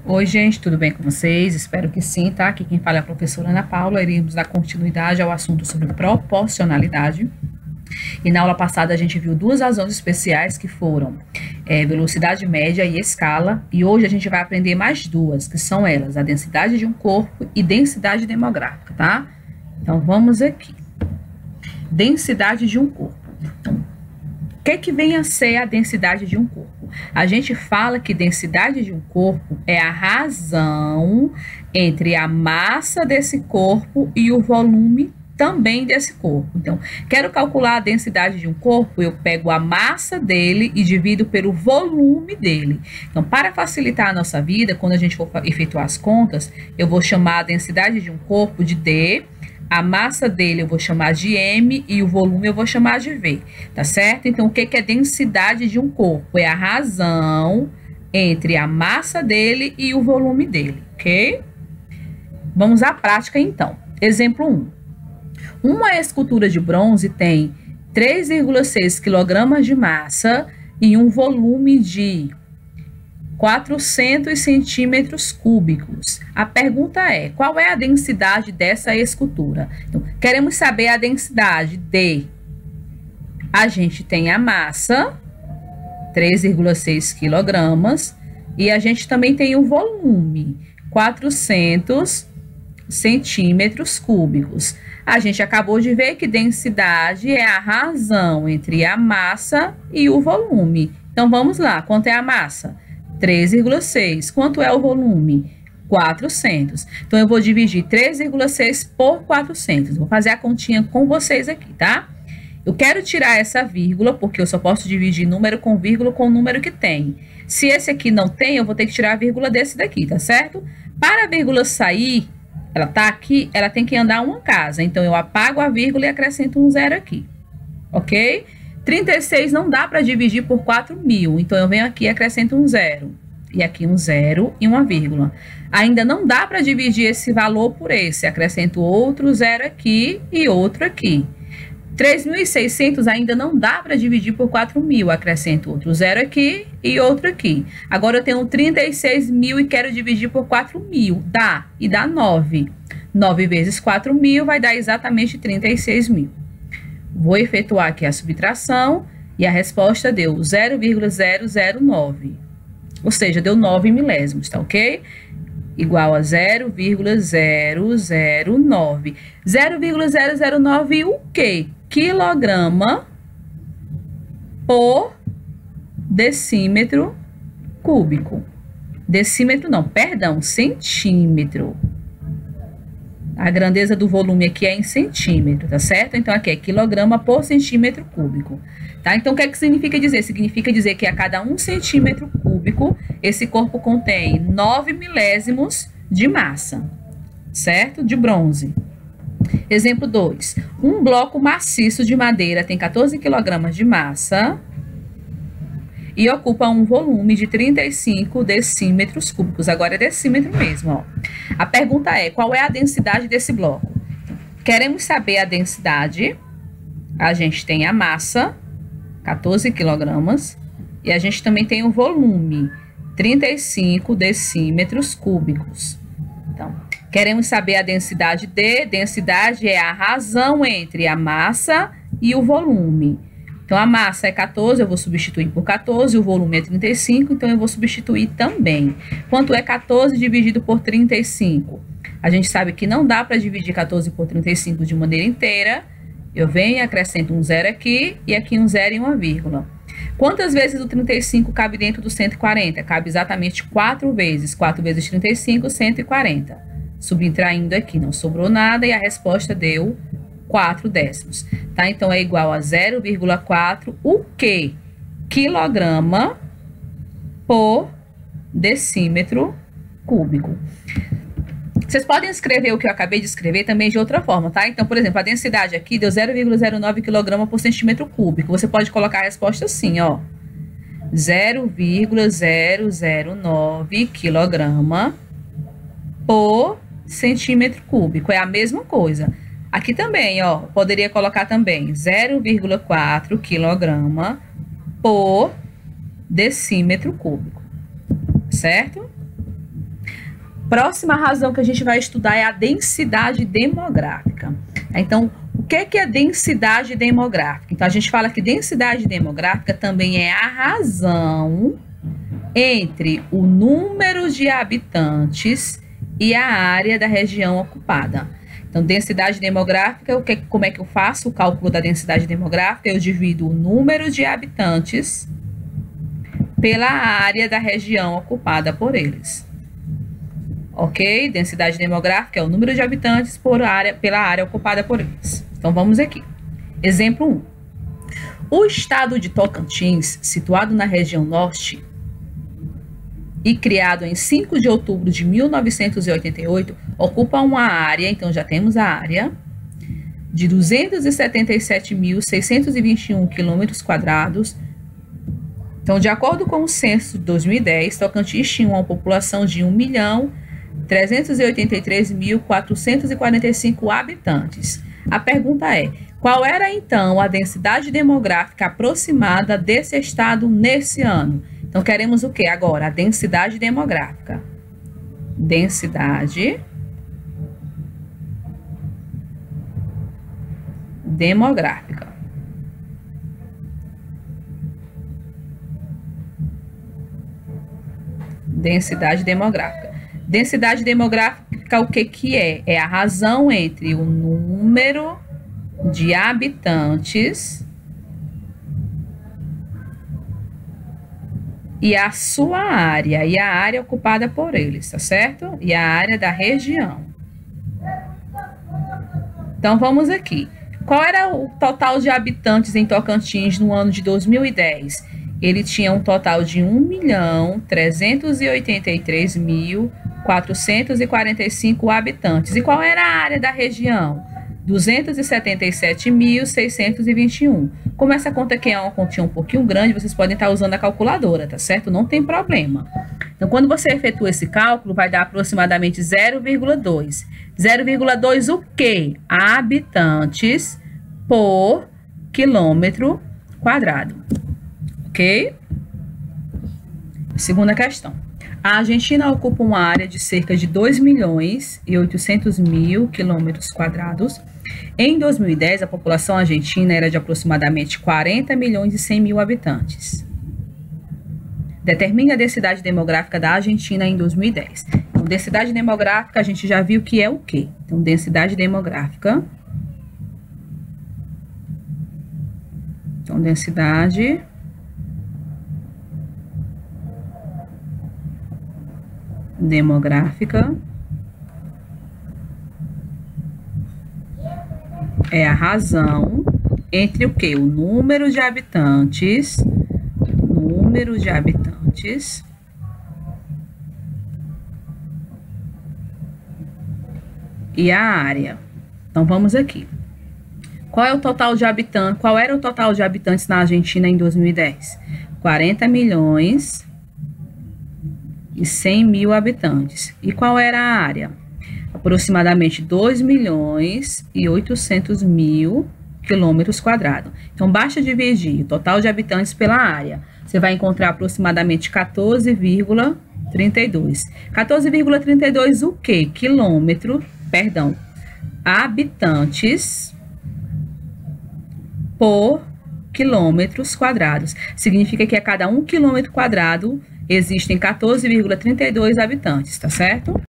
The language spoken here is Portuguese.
Oi, gente, tudo bem com vocês? Espero que sim, tá? Aqui quem fala é a professora Ana Paula. Iremos dar continuidade ao assunto sobre proporcionalidade. E na aula passada a gente viu duas razões especiais que foram velocidade média e escala. E hoje a gente vai aprender mais duas, que são elas, a densidade de um corpo e densidade demográfica, tá? Então vamos aqui. Densidade de um corpo. Então, o que vem a ser a densidade de um corpo? A gente fala que densidade de um corpo é a razão entre a massa desse corpo e o volume também desse corpo. Então, quero calcular a densidade de um corpo, eu pego a massa dele e divido pelo volume dele. Então, para facilitar a nossa vida, quando a gente for efetuar as contas, eu vou chamar a densidade de um corpo de D, a massa dele eu vou chamar de M e o volume eu vou chamar de V, tá certo? Então, o que é densidade de um corpo? É a razão entre a massa dele e o volume dele, ok? Vamos à prática, então. Exemplo 1. Uma escultura de bronze tem 3,6 kg de massa e um volume de 400 centímetros cúbicos. A pergunta é, qual é a densidade dessa escultura? Então, queremos saber a densidade de... A gente tem a massa, 3,6 kg, e a gente também tem o volume, 400 centímetros cúbicos. A gente acabou de ver que densidade é a razão entre a massa e o volume. Então, vamos lá, quanto é a massa? 3,6. Quanto é o volume? 400. Então, eu vou dividir 3,6 por 400. Vou fazer a continha com vocês aqui, tá? Eu quero tirar essa vírgula, porque eu só posso dividir número com vírgula com o número que tem. Se esse aqui não tem, eu vou ter que tirar a vírgula desse daqui, tá certo? Para a vírgula sair, ela tá aqui, ela tem que andar uma casa. Então, eu apago a vírgula e acrescento um zero aqui, ok? 36 não dá para dividir por 4.000, então eu venho aqui e acrescento um zero. E aqui um zero e uma vírgula. Ainda não dá para dividir esse valor por esse, acrescento outro zero aqui e outro aqui. 3.600 ainda não dá para dividir por 4.000, acrescento outro zero aqui e outro aqui. Agora eu tenho 36.000 e quero dividir por 4.000, dá, e dá 9. 9 vezes 4.000 vai dar exatamente 36.000. Vou efetuar aqui a subtração e a resposta deu 0,009. Ou seja, deu 9 milésimos, tá ok? Igual a 0,009. 0,009 o quê? Quilograma por decímetro cúbico. Decímetro não, perdão, centímetro. A grandeza do volume aqui é em centímetro, tá certo? Então, aqui é quilograma por centímetro cúbico, tá? Então, o que é que significa dizer? Significa dizer que a cada 1 centímetro cúbico, esse corpo contém 9 milésimos de massa, certo? De bronze. Exemplo 2. Um bloco maciço de madeira tem 14 kg de massa e ocupa um volume de 35 decímetros cúbicos. Agora é decímetro mesmo, ó. A pergunta é, qual é a densidade desse bloco? Queremos saber a densidade. A gente tem a massa, 14 kg, e a gente também tem o volume, 35 decímetros cúbicos. Então, queremos saber a densidade de... Densidade é a razão entre a massa e o volume. Então, a massa é 14, eu vou substituir por 14, o volume é 35, então eu vou substituir também. Quanto é 14 dividido por 35? A gente sabe que não dá para dividir 14 por 35 de maneira inteira. Eu venho e acrescento um zero aqui, e aqui um zero e uma vírgula. Quantas vezes o 35 cabe dentro do 140? Cabe exatamente 4 vezes. 4 vezes 35, 140. Subtraindo aqui, não sobrou nada, e a resposta deu 4 décimos, tá? Então, é igual a 0,4, o quê? Quilograma por decímetro cúbico. Vocês podem escrever o que eu acabei de escrever também de outra forma, tá? Então, por exemplo, a densidade aqui deu 0,09 kg por centímetro cúbico. Você pode colocar a resposta assim, ó. 0,009 kg por centímetro cúbico. É a mesma coisa. Aqui também, ó, poderia colocar também 0,4 kg por decímetro cúbico, certo? Próxima razão que a gente vai estudar é a densidade demográfica. Então, o que é densidade demográfica? Então, a gente fala que densidade demográfica também é a razão entre o número de habitantes e a área da região ocupada. Então, densidade demográfica, como é que eu faço o cálculo da densidade demográfica? Eu divido o número de habitantes pela área da região ocupada por eles. Ok? Densidade demográfica é o número de habitantes pela área ocupada por eles. Então, vamos aqui. Exemplo 1. O estado de Tocantins, situado na região norte e criado em 5 de outubro de 1988, ocupa uma área, então já temos a área, de 277.621 km². Então, de acordo com o censo de 2010, Tocantins tinha uma população de 1.383.445 habitantes. A pergunta é: qual era então a densidade demográfica aproximada desse estado nesse ano? Então, queremos o que agora? A densidade demográfica. Densidade demográfica. Densidade demográfica. Densidade demográfica, o que é? É a razão entre o número de habitantes e a sua área, e a área ocupada por eles, tá certo? E a área da região. Então, vamos aqui. Qual era o total de habitantes em Tocantins no ano de 2010? Ele tinha um total de 1.383.445 habitantes. E qual era a área da região? 277.621. Como essa conta aqui é uma continha um pouquinho grande, vocês podem estar usando a calculadora, tá certo? Não tem problema. Então, quando você efetua esse cálculo, vai dar aproximadamente 0,2. 0,2 o quê? Habitantes por quilômetro quadrado. Ok? Segunda questão. A Argentina ocupa uma área de cerca de 2.800.000 km². Em 2010, a população argentina era de aproximadamente 40.100.000 habitantes. Determine a densidade demográfica da Argentina em 2010. Então, densidade demográfica, a gente já viu que é o quê? Então, densidade demográfica. Então, densidade demográfica é a razão entre o que? O número de habitantes, e a área. Então, vamos aqui. Qual é o total de habitantes? Qual era o total de habitantes na Argentina em 2010? 40.100.000 habitantes. E qual era a área? Aproximadamente 2.800.000 km². Então, basta dividir o total de habitantes pela área. Você vai encontrar aproximadamente 14,32. 14,32 o quê? Habitantes por quilômetros². Significa que a cada 1 km² existem 14,32 habitantes, tá certo?